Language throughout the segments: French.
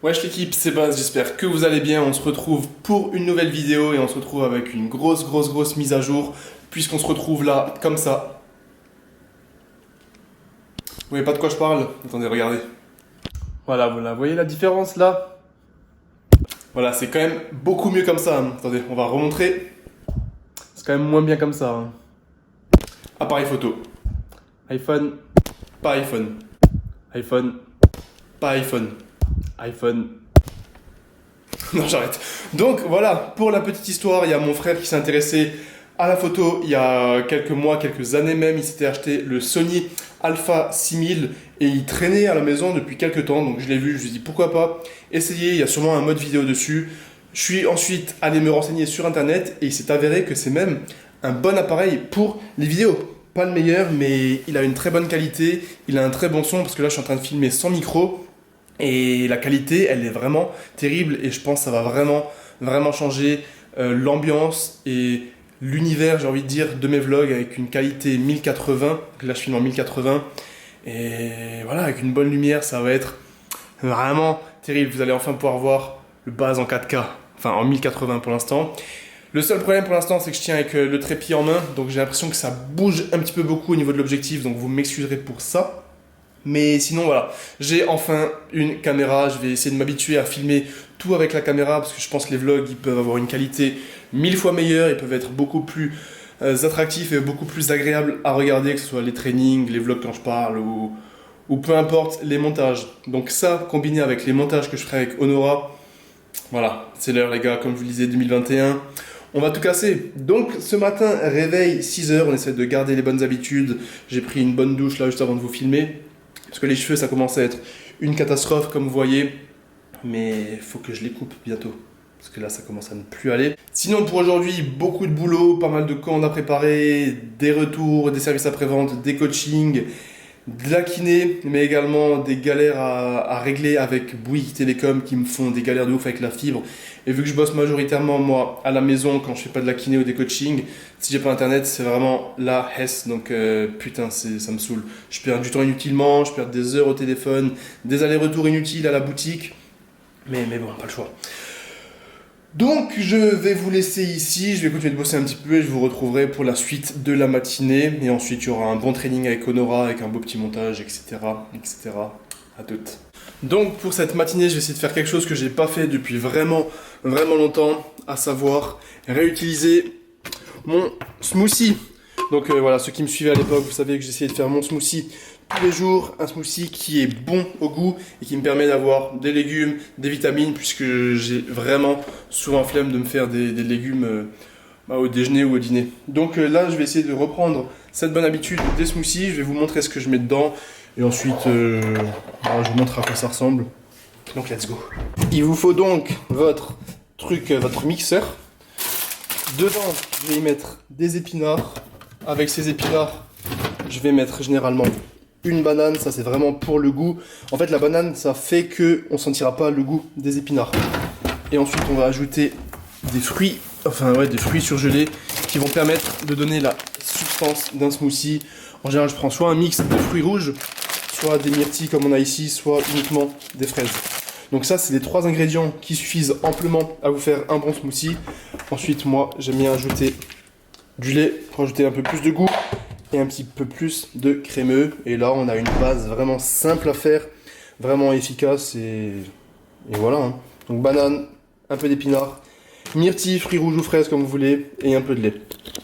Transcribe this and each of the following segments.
Wesh l'équipe, c'est Baz, j'espère que vous allez bien. On se retrouve pour une nouvelle vidéo et on se retrouve avec une grosse mise à jour puisqu'on se retrouve là, comme ça. Vous voyez pas de quoi je parle? Attendez, regardez. Voilà, vous voyez la différence là? Voilà, c'est quand même beaucoup mieux comme ça, hein. Attendez, on va remontrer. C'est quand même moins bien comme ça, hein. Appareil photo. iPhone, pas iPhone. iPhone, pas iPhone. iPhone. Non, j'arrête. Donc voilà, pour la petite histoire, il y a mon frère qui s'est intéressé à la photo il y a quelques mois, quelques années même. Il s'était acheté le Sony Alpha 6000 et il traînait à la maison depuis quelques temps. Donc je l'ai vu, je me suis dit pourquoi pas essayer. Il y a sûrement un mode vidéo dessus. Je suis ensuite allé me renseigner sur internet et il s'est avéré que c'est même un bon appareil pour les vidéos. Pas le meilleur, mais il a une très bonne qualité. Il a un très bon son parce que là je suis en train de filmer sans micro. Et la qualité, elle est vraiment terrible et je pense que ça va vraiment changer l'ambiance et l'univers, j'ai envie de dire, de mes vlogs avec une qualité 1080. Là, je filme en 1080 et voilà, avec une bonne lumière, ça va être vraiment terrible. Vous allez enfin pouvoir voir le Baz en 4K, enfin en 1080 pour l'instant. Le seul problème pour l'instant, c'est que je tiens avec le trépied en main, donc j'ai l'impression que ça bouge un petit peu beaucoup au niveau de l'objectif, donc vous m'excuserez pour ça. Mais sinon voilà, j'ai enfin une caméra, je vais essayer de m'habituer à filmer tout avec la caméra parce que je pense que les vlogs ils peuvent avoir une qualité 1000 fois meilleure, ils peuvent être beaucoup plus attractifs et beaucoup plus agréables à regarder, que ce soit les trainings, les vlogs quand je parle ou peu importe les montages. Donc ça, combiné avec les montages que je ferai avec Honora, voilà, c'est l'heure les gars, comme je vous le disais, 2021. On va tout casser. Donc ce matin, réveil 6h, on essaie de garder les bonnes habitudes. J'ai pris une bonne douche là juste avant de vous filmer. Parce que les cheveux, ça commence à être une catastrophe, comme vous voyez. Mais il faut que je les coupe bientôt. Parce que là, ça commence à ne plus aller. Sinon, pour aujourd'hui, beaucoup de boulot, pas mal de commandes à préparer, des retours, des services après-vente, des coachings, de la kiné, mais également des galères à régler avec Bouygues Télécom qui me font des galères de ouf avec la fibre. Et vu que je bosse majoritairement, moi, à la maison, quand je fais pas de la kiné ou des coachings, si j'ai pas internet, c'est vraiment la hesse. Donc, putain, ça me saoule. Je perds du temps inutilement, je perds des heures au téléphone, des allers-retours inutiles à la boutique. Mais bon, pas le choix. Donc je vais vous laisser ici, je vais continuer de bosser un petit peu et je vous retrouverai pour la suite de la matinée. Et ensuite il y aura un bon training avec Honora, avec un beau petit montage, etc. etc. À toutes. Donc pour cette matinée, je vais essayer de faire quelque chose que j'ai pas fait depuis vraiment longtemps, à savoir réutiliser mon smoothie. Donc voilà, ceux qui me suivaient à l'époque, vous savez que j'essayais de faire mon smoothie tous les jours, un smoothie qui est bon au goût et qui me permet d'avoir des légumes, des vitamines, puisque j'ai vraiment souvent flemme de me faire des légumes au déjeuner ou au dîner. Donc là, je vais essayer de reprendre cette bonne habitude des smoothies, je vais vous montrer ce que je mets dedans, et ensuite, voilà, je vous montre à quoi ça ressemble. Donc let's go. Il vous faut donc votre mixeur. Dedans, je vais y mettre des épinards. Avec ces épinards, je vais mettre généralement une banane, ça c'est vraiment pour le goût. En fait la banane ça fait que on sentira pas le goût des épinards. Et ensuite on va ajouter des fruits, des fruits surgelés qui vont permettre de donner la substance d'un smoothie. En général je prends soit un mix de fruits rouges, soit des myrtilles comme on a ici, soit uniquement des fraises. Donc ça c'est les 3 ingrédients qui suffisent amplement à vous faire un bon smoothie. Ensuite moi j'aime bien ajouter du lait pour ajouter un peu plus de goût et un petit peu plus de crémeux. Et là, on a une base vraiment simple à faire, vraiment efficace et voilà. Hein. Donc banane, un peu d'épinards, myrtille, fruits rouges ou fraises comme vous voulez et un peu de lait.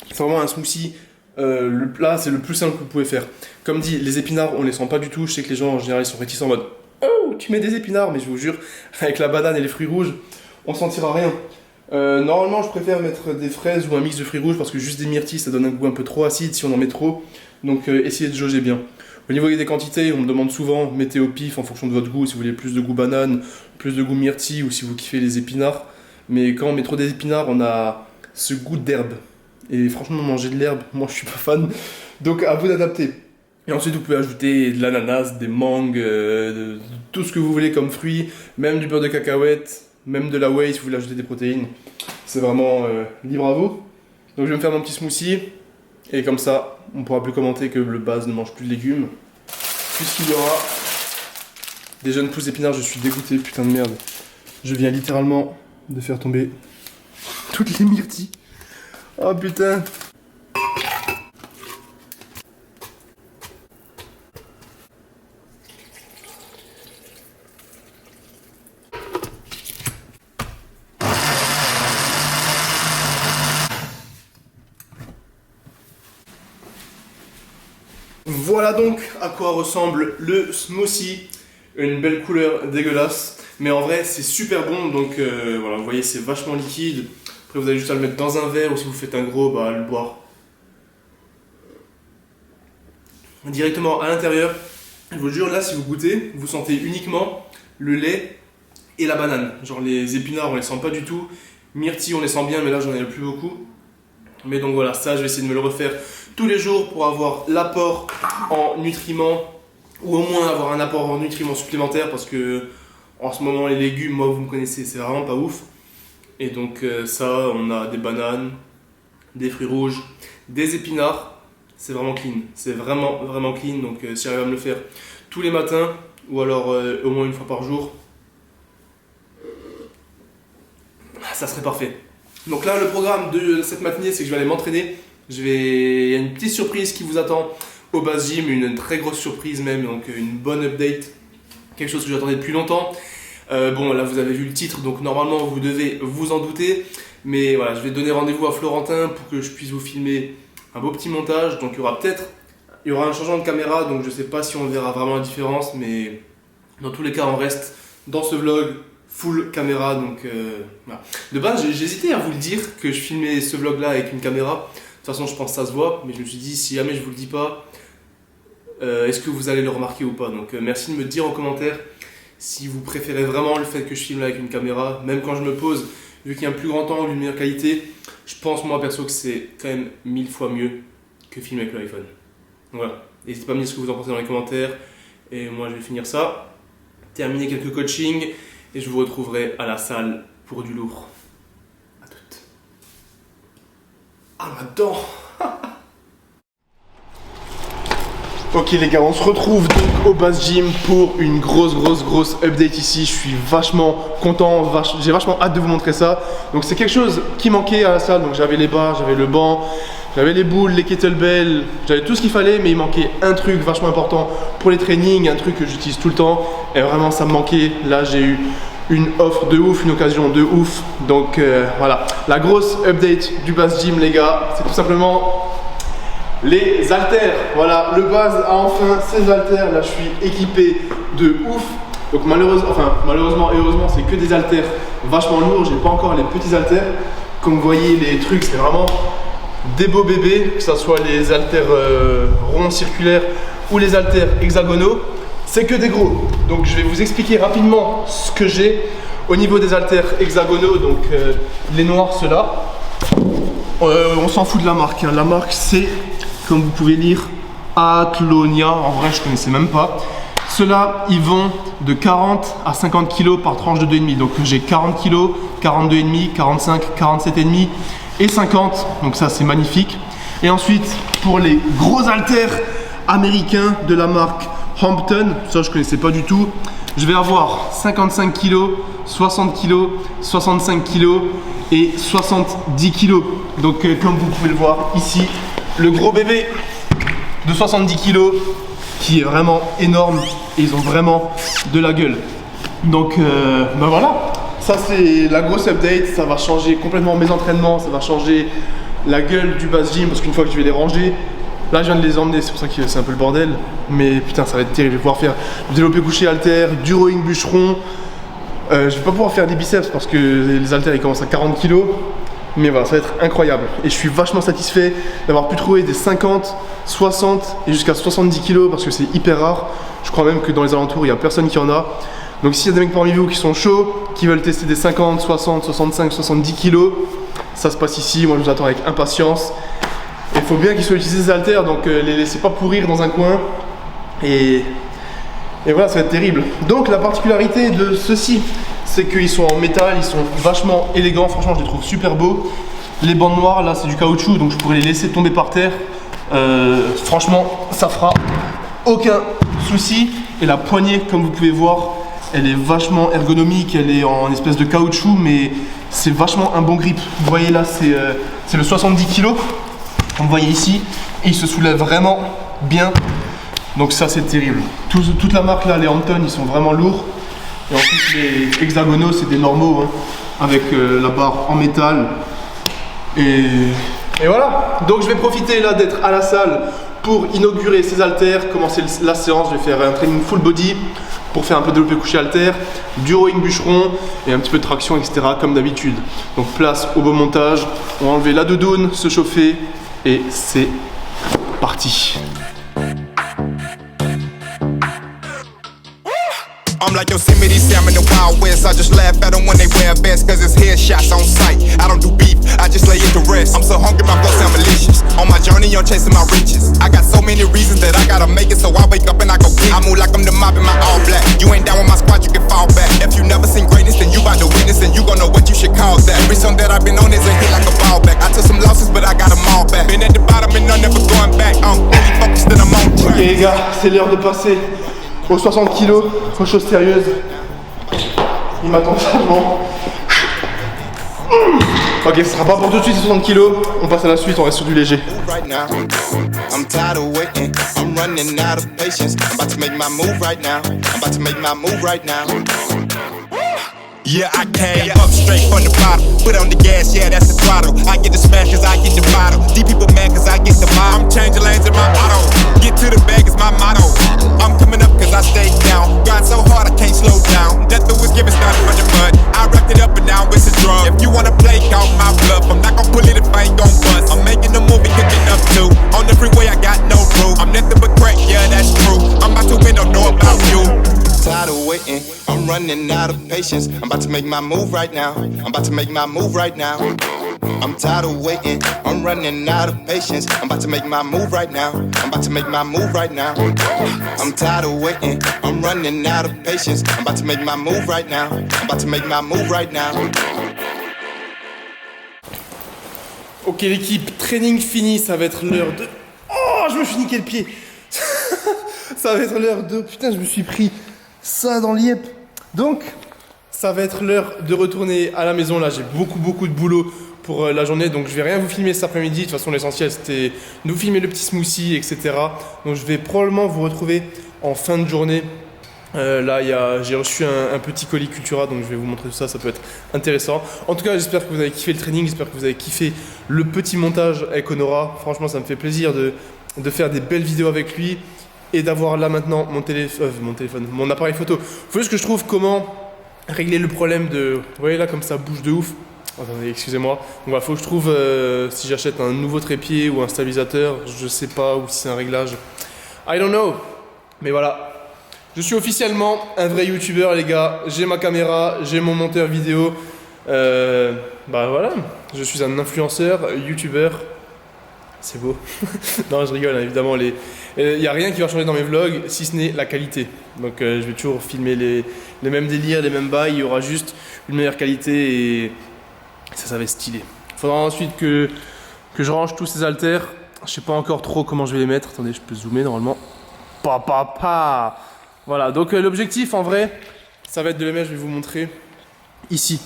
C'est vraiment un smoothie. Le plat, c'est le plus simple que vous pouvez faire. Comme dit, les épinards, on les sent pas du tout. Je sais que les gens en général ils sont réticents en mode oh, tu mets des épinards, mais je vous jure, avec la banane et les fruits rouges, on sentira rien. Normalement, je préfère mettre des fraises ou un mix de fruits rouges parce que juste des myrtilles, ça donne un goût un peu trop acide si on en met trop. Donc, essayez de jauger bien. Au niveau des quantités, on me demande souvent, mettez au pif en fonction de votre goût, si vous voulez plus de goût banane, plus de goût myrtille ou si vous kiffez les épinards. Mais quand on met trop des épinards, on a ce goût d'herbe. Et franchement, manger de l'herbe, moi je suis pas fan. Donc, à vous d'adapter. Et ensuite, vous pouvez ajouter de l'ananas, des mangues, tout ce que vous voulez comme fruits, même du beurre de cacahuète. Même de la whey si vous voulez ajouter des protéines. C'est vraiment libre à vous. Donc je vais me faire mon petit smoothie. Et comme ça, on pourra plus commenter que le Baz ne mange plus de légumes. Puisqu'il y aura Des jeunes pousses d'épinards, je suis dégoûté, putain de merde. Je viens littéralement de faire tomber toutes les myrtilles. Oh putain. Voilà donc à quoi ressemble le smoothie. Une belle couleur dégueulasse. Mais en vrai, c'est super bon. Donc voilà, vous voyez, c'est vachement liquide. Après, vous avez juste à le mettre dans un verre ou si vous faites un gros, bah, le boire directement à l'intérieur. Je vous jure, là, si vous goûtez, vous sentez uniquement le lait et la banane. Genre les épinards, on les sent pas du tout. Myrtilles, on les sent bien, mais là, j'en ai plus beaucoup. Mais donc voilà, ça, je vais essayer de me le refaire tous les jours pour avoir l'apport en nutriments ou au moins avoir un apport en nutriments supplémentaires parce que en ce moment, les légumes, moi, vous me connaissez, c'est vraiment pas ouf. Et donc ça, on a des bananes, des fruits rouges, des épinards. C'est vraiment clean, c'est vraiment clean. Donc si j'arrive à me le faire tous les matins ou alors au moins une fois par jour, ça serait parfait. Donc là, le programme de cette matinée, c'est que je vais aller m'entraîner. Il y a une petite surprise qui vous attend au Base Gym, une très grosse surprise même, donc une bonne update, quelque chose que j'attendais depuis longtemps. Bon, là vous avez vu le titre, donc normalement vous devez vous en douter. Mais voilà, je vais donner rendez-vous à Florentin pour que je puisse vous filmer un beau petit montage. Donc il y aura un changement de caméra, donc je sais pas si on verra vraiment la différence, mais dans tous les cas on reste dans ce vlog full caméra. Donc voilà. De base j'hésitais à vous le dire que je filmais ce vlog là avec une caméra. De toute façon je pense que ça se voit, mais je me suis dit si jamais je vous le dis pas, est-ce que vous allez le remarquer ou pas. Donc merci de me dire en commentaire si vous préférez vraiment le fait que je filme avec une caméra, même quand je me pose, vu qu'il y a un plus grand angle, une meilleure qualité, je pense moi perso que c'est quand même 1000 fois mieux que filmer avec l'iPhone. Voilà, n'hésitez pas à me dire ce que vous en pensez dans les commentaires, et moi je vais finir ça, terminer quelques coachings, et je vous retrouverai à la salle pour du lourd. À toutes. Ah ma dent. Ok les gars, on se retrouve donc au Base Gym pour une grosse update ici. Je suis vachement content, j'ai vachement hâte de vous montrer ça. Donc c'est quelque chose qui manquait à la salle. Donc j'avais les barres, j'avais le banc, j'avais les boules, les kettlebells, j'avais tout ce qu'il fallait, mais il manquait un truc vachement important pour les trainings, un truc que j'utilise tout le temps. Et vraiment ça me manquait. Là j'ai eu une offre de ouf, une occasion de ouf. Donc voilà, la grosse update du Base Gym les gars, c'est tout simplement les haltères. Voilà, le Base a enfin ses haltères. Là je suis équipé de ouf. Donc malheureusement et heureusement c'est que des haltères vachement lourds. J'ai pas encore les petits haltères. Comme vous voyez les trucs c'est vraiment des beaux bébés, que ce soit les haltères ronds circulaires ou les haltères hexagonaux. C'est que des gros. Donc je vais vous expliquer rapidement ce que j'ai au niveau des haltères hexagonaux. Donc les noirs ceux-là. On s'en fout de la marque. Hein. La marque c'est, comme vous pouvez lire, Atlonia. En vrai je connaissais même pas. Ceux-là ils vont de 40 à 50 kg par tranche de 2,5. Donc j'ai 40 kg, 42,5, 45, 47,5 et 50. Donc ça c'est magnifique. Et ensuite pour les gros haltères américains de la marque Hampton, ça je connaissais pas du tout. Je vais avoir 55 kg, 60 kg, 65 kg et 70 kg. Donc comme vous pouvez le voir ici, le gros bébé de 70 kg qui est vraiment énorme et ils ont vraiment de la gueule. Donc ben voilà, ça c'est la grosse update. Ça va changer complètement mes entraînements, ça va changer la gueule du Base Gym parce qu'une fois que je vais les ranger, là je viens de les emmener, c'est pour ça que c'est un peu le bordel. Mais putain ça va être terrible, je vais pouvoir faire du développé couché haltère, du rowing bûcheron. Je vais pas pouvoir faire des biceps parce que les haltères ils commencent à 40 kg. Mais voilà, ça va être incroyable. Et je suis vachement satisfait d'avoir pu trouver des 50, 60 et jusqu'à 70 kg parce que c'est hyper rare. Je crois même que dans les alentours il n'y a personne qui en a. Donc s'il y a des mecs parmi vous qui sont chauds, qui veulent tester des 50, 60, 65, 70 kg, ça se passe ici, moi je vous attends avec impatience. Il faut bien qu'ils soient utilisés ces haltères, donc les laissez pas pourrir dans un coin. Et voilà, ça va être terrible. Donc la particularité de ceux-ci, c'est qu'ils sont en métal, ils sont vachement élégants, franchement je les trouve super beaux. Les bandes noires là c'est du caoutchouc, donc je pourrais les laisser tomber par terre. Franchement ça fera aucun souci. Et la poignée, comme vous pouvez voir, elle est vachement ergonomique, elle est en espèce de caoutchouc, mais c'est vachement un bon grip. Vous voyez là, c'est le 70 kg, comme vous voyez ici, et il se soulève vraiment bien. Donc ça, c'est terrible. Toute la marque là, les Hampton, ils sont vraiment lourds. Et ensuite, les hexagonaux, c'est des normaux, hein, avec la barre en métal. Et voilà. Donc je vais profiter là d'être à la salle pour inaugurer ces haltères, commencer la séance. Je vais faire un training full body pour faire un peu de développé couché haltère, du rowing bûcheron et un petit peu de traction, etc. comme d'habitude. Donc place au beau montage. On va enlever la doudoune, se chauffer et c'est parti. I'm like Yosemite Sam in the Wild West. I just laugh at them when they wear vests, cause it's headshots on sight. I don't do beef, I just lay it to rest. I'm so hungry, my blood sound malicious. On my journey, I'm chasing my riches. I got so many reasons that I gotta make it, so I wake up and I go get it. I move like I'm the mob in my all black. You ain't down with my squad, you can fall back. If you never seen greatness, then you bout to witness, and you gon' know what you should call that. Every song that I've been on is a hit like a ball back. I took some losses, but I got them all back. Been at the bottom and I'm never going back. I'm fully focused and I'm on track. Ok les gars, c'est l'heure de passer aux 60 kg, aux choses sérieuses. Il m'attend vraiment. Ok, ce sera pas pour tout de suite 60 kg. On passe à la suite, on reste sur du léger. Right now, I'm tired of waiting. I'm running out of patience. I'm about to make my move right now. I'm about to make my move right now. Yeah, I came up straight from the bottom. Put on the gas, yeah, that's the throttle. I get the smash cause I get the bottle. These people mad cause I get the vibe. I'm changing lanes in my auto. Get to the bag is my motto. I'm coming up cause I stay down. Grind so hard I can't slow down. Death was given started from the mud. I wrapped it up and now it's a drum. If you wanna play, call my bluff. I'm not gon' pull it if I ain't gon' bust. I'm making a movie, cooking up too. On the freeway I got no roof. I'm nothing but crack, yeah, that's true. I'm about to win, don't know about you. Tired of waiting, I'm running out of patience. I'm about to make my move right now. I'm about to make my move right now. I'm tired of waiting, I'm running out of patience. I'm about to make my move right now. I'm about to make my move right now. I'm tired of waiting, I'm running out of patience. I'm about to make my move right now. I'm about to make my move right now. Ok l'équipe, training fini, ça va être l'heure de... Oh, je me suis niqué le pied. Ça va être l'heure de... Putain, je me suis pris ça dans l'iep. Donc, ça va être l'heure de retourner à la maison. Là, j'ai beaucoup de boulot pour la journée. Donc, je vais rien vous filmer cet après-midi. De toute façon, l'essentiel, c'était de vous filmer le petit smoothie, etc. Donc, je vais probablement vous retrouver en fin de journée. Là, j'ai reçu un petit colis Cultura, donc je vais vous montrer tout ça, ça peut être intéressant. En tout cas, j'espère que vous avez kiffé le training, j'espère que vous avez kiffé le petit montage avec Honora. Franchement, ça me fait plaisir de faire des belles vidéos avec lui et d'avoir là maintenant mon appareil photo. Faut juste que je trouve comment régler le problème de... Vous voyez là, comme ça bouge de ouf. Attendez, excusez-moi. Donc voilà, faut que je trouve si j'achète un nouveau trépied ou un stabilisateur, je sais pas, ou si c'est un réglage. I don't know. Mais voilà. Je suis officiellement un vrai youtubeur les gars, j'ai ma caméra, j'ai mon monteur vidéo, bah voilà, je suis un influenceur, youtubeur, c'est beau. Non je rigole hein, évidemment, il n'y a rien qui va changer dans mes vlogs si ce n'est la qualité. Donc je vais toujours filmer les mêmes délires, les mêmes bails, il y aura juste une meilleure qualité et ça va être stylé. Il faudra ensuite que je range tous ces haltères, je sais pas encore trop comment je vais les mettre, attendez je peux zoomer normalement. Voilà, donc l'objectif en vrai, ça va être de les mettre, je vais vous montrer ici.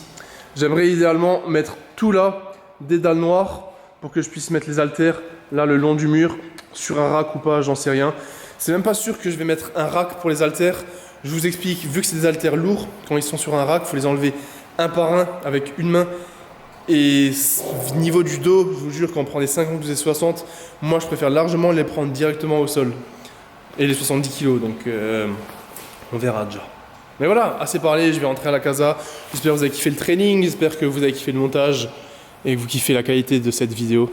J'aimerais idéalement mettre tout là, des dalles noires, pour que je puisse mettre les haltères là le long du mur, sur un rack ou pas, j'en sais rien. C'est même pas sûr que je vais mettre un rack pour les haltères. Je vous explique, vu que c'est des haltères lourds, quand ils sont sur un rack, il faut les enlever un par un avec une main. Et niveau du dos, je vous jure, quand on prend des 50 ou des 60, moi je préfère largement les prendre directement au sol. Et les 70 kg, donc on verra déjà. Mais voilà, assez parlé, je vais rentrer à la casa. J'espère que vous avez kiffé le training, j'espère que vous avez kiffé le montage et que vous kiffez la qualité de cette vidéo.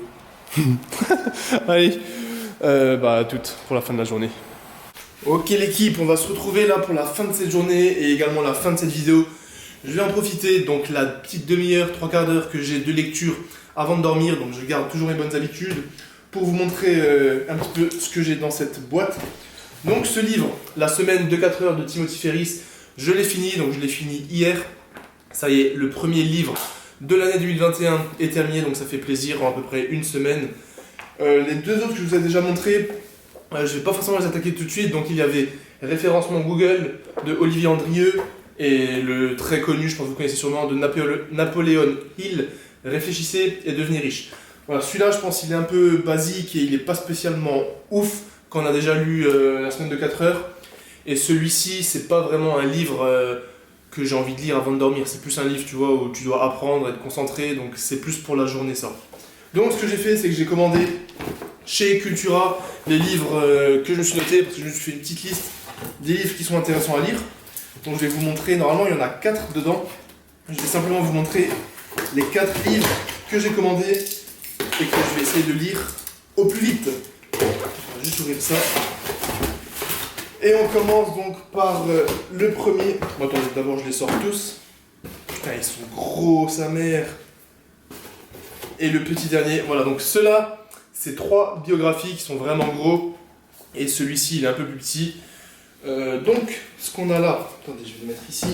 Allez, à toutes pour la fin de la journée. Ok l'équipe, on va se retrouver là pour la fin de cette journée et également la fin de cette vidéo. Je vais en profiter, donc la petite demi-heure, 3/4 d'heure que j'ai de lecture avant de dormir, donc je garde toujours mes bonnes habitudes, pour vous montrer un petit peu ce que j'ai dans cette boîte. Donc ce livre, La semaine de 4 heures de Timothy Ferriss, je l'ai fini, donc je l'ai fini hier. Ça y est, le premier livre de l'année 2021 est terminé, donc ça fait plaisir en à peu près une semaine. Les deux autres que je vous ai déjà montrés, Je vais pas forcément les attaquer tout de suite, donc il y avait référencement Google de Olivier Andrieux et le très connu, je pense que vous connaissez sûrement, de Napoléon Hill, Réfléchissez et devenez riche. Voilà, celui-là je pense qu'il est un peu basique et il est pas spécialement ouf quand on a déjà lu la semaine de 4 heures. Et celui-ci, c'est pas vraiment un livre que j'ai envie de lire avant de dormir, c'est plus un livre, tu vois, où tu dois apprendre, être concentré, donc c'est plus pour la journée ça. Donc ce que j'ai fait, c'est que j'ai commandé chez Cultura les livres que je me suis noté, parce que je me suis fait une petite liste des livres qui sont intéressants à lire. Donc je vais vous montrer, normalement il y en a 4 dedans. Je vais simplement vous montrer les 4 livres que j'ai commandés et que je vais essayer de lire au plus vite. On va juste ouvrir ça. Et on commence donc par le premier. Bon, attendez, d'abord je les sors tous. Putain, ils sont gros, sa mère. Et le petit dernier, voilà, donc ceux-là, c'est 3 biographies qui sont vraiment gros. Et celui-ci, il est un peu plus petit. Donc, ce qu'on a là, attendez, je vais le mettre ici.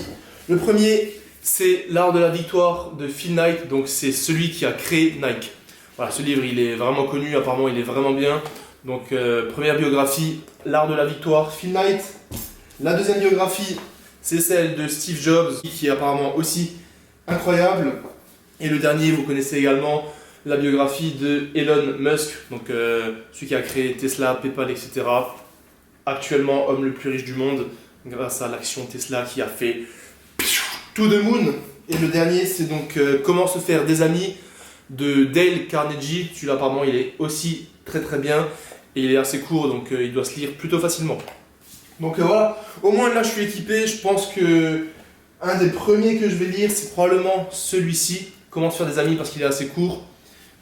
Le premier, c'est L'Art de la Victoire de Phil Knight. Donc, c'est celui qui a créé Nike. Voilà, ce livre, il est vraiment connu, apparemment, il est vraiment bien. Donc, première biographie, L'Art de la Victoire, Phil Knight. La deuxième biographie, c'est celle de Steve Jobs, qui est apparemment aussi incroyable. Et le dernier, vous connaissez également la biographie de Elon Musk, donc celui qui a créé Tesla, PayPal, etc. Actuellement, homme le plus riche du monde, grâce à l'action Tesla qui a fait to the moon. Et le dernier, c'est donc Comment se faire des amis de Dale Carnegie. Celui-là, apparemment, il est aussi très très bien. Et il est assez court, donc il doit se lire plutôt facilement. Donc voilà, au moins là, je suis équipé. Je pense que un des premiers que je vais lire, c'est probablement celui-ci, Comment se faire des amis, parce qu'il est assez court.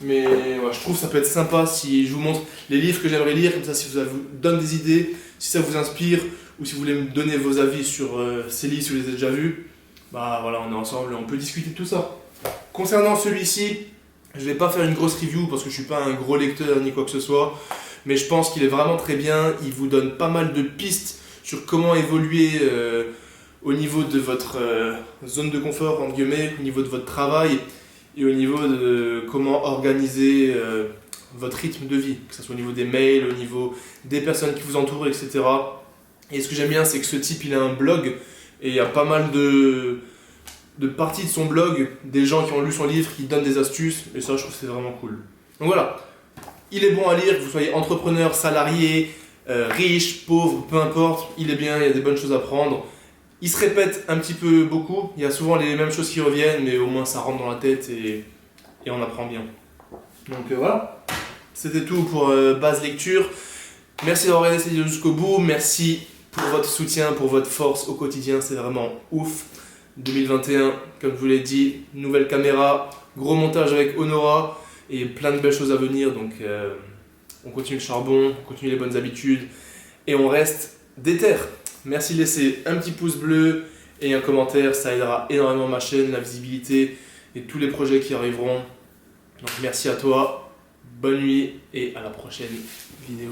Mais ouais, je trouve que ça peut être sympa si je vous montre les livres que j'aimerais lire, comme ça si ça vous donne des idées, si ça vous inspire, ou si vous voulez me donner vos avis sur ces livres, si vous les avez déjà vus, bah voilà, on est ensemble et on peut discuter de tout ça. Concernant celui-ci, je vais pas faire une grosse review parce que je suis pas un gros lecteur ni quoi que ce soit, mais je pense qu'il est vraiment très bien, il vous donne pas mal de pistes sur comment évoluer au niveau de votre zone de confort, entre guillemets, au niveau de votre travail, et au niveau de comment organiser votre rythme de vie, que ce soit au niveau des mails, au niveau des personnes qui vous entourent, etc. Et ce que j'aime bien, c'est que ce type, il a un blog, et il y a pas mal de parties de son blog, des gens qui ont lu son livre, qui donnent des astuces, et ça, je trouve que c'est vraiment cool. Donc voilà, il est bon à lire, que vous soyez entrepreneur, salarié, riche, pauvre, peu importe, il est bien, il y a des bonnes choses à prendre. Il se répète un petit peu beaucoup, il y a souvent les mêmes choses qui reviennent, mais au moins ça rentre dans la tête et on apprend bien. Donc voilà, c'était tout pour base lecture. Merci d'avoir regardé cette vidéo jusqu'au bout, merci pour votre soutien, pour votre force au quotidien, c'est vraiment ouf. 2021, comme je vous l'ai dit, nouvelle caméra, gros montage avec Honora et plein de belles choses à venir, donc on continue le charbon, on continue les bonnes habitudes et on reste déter. Merci de laisser un petit pouce bleu et un commentaire, ça aidera énormément ma chaîne, la visibilité et tous les projets qui arriveront. Donc merci à toi, bonne nuit et à la prochaine vidéo.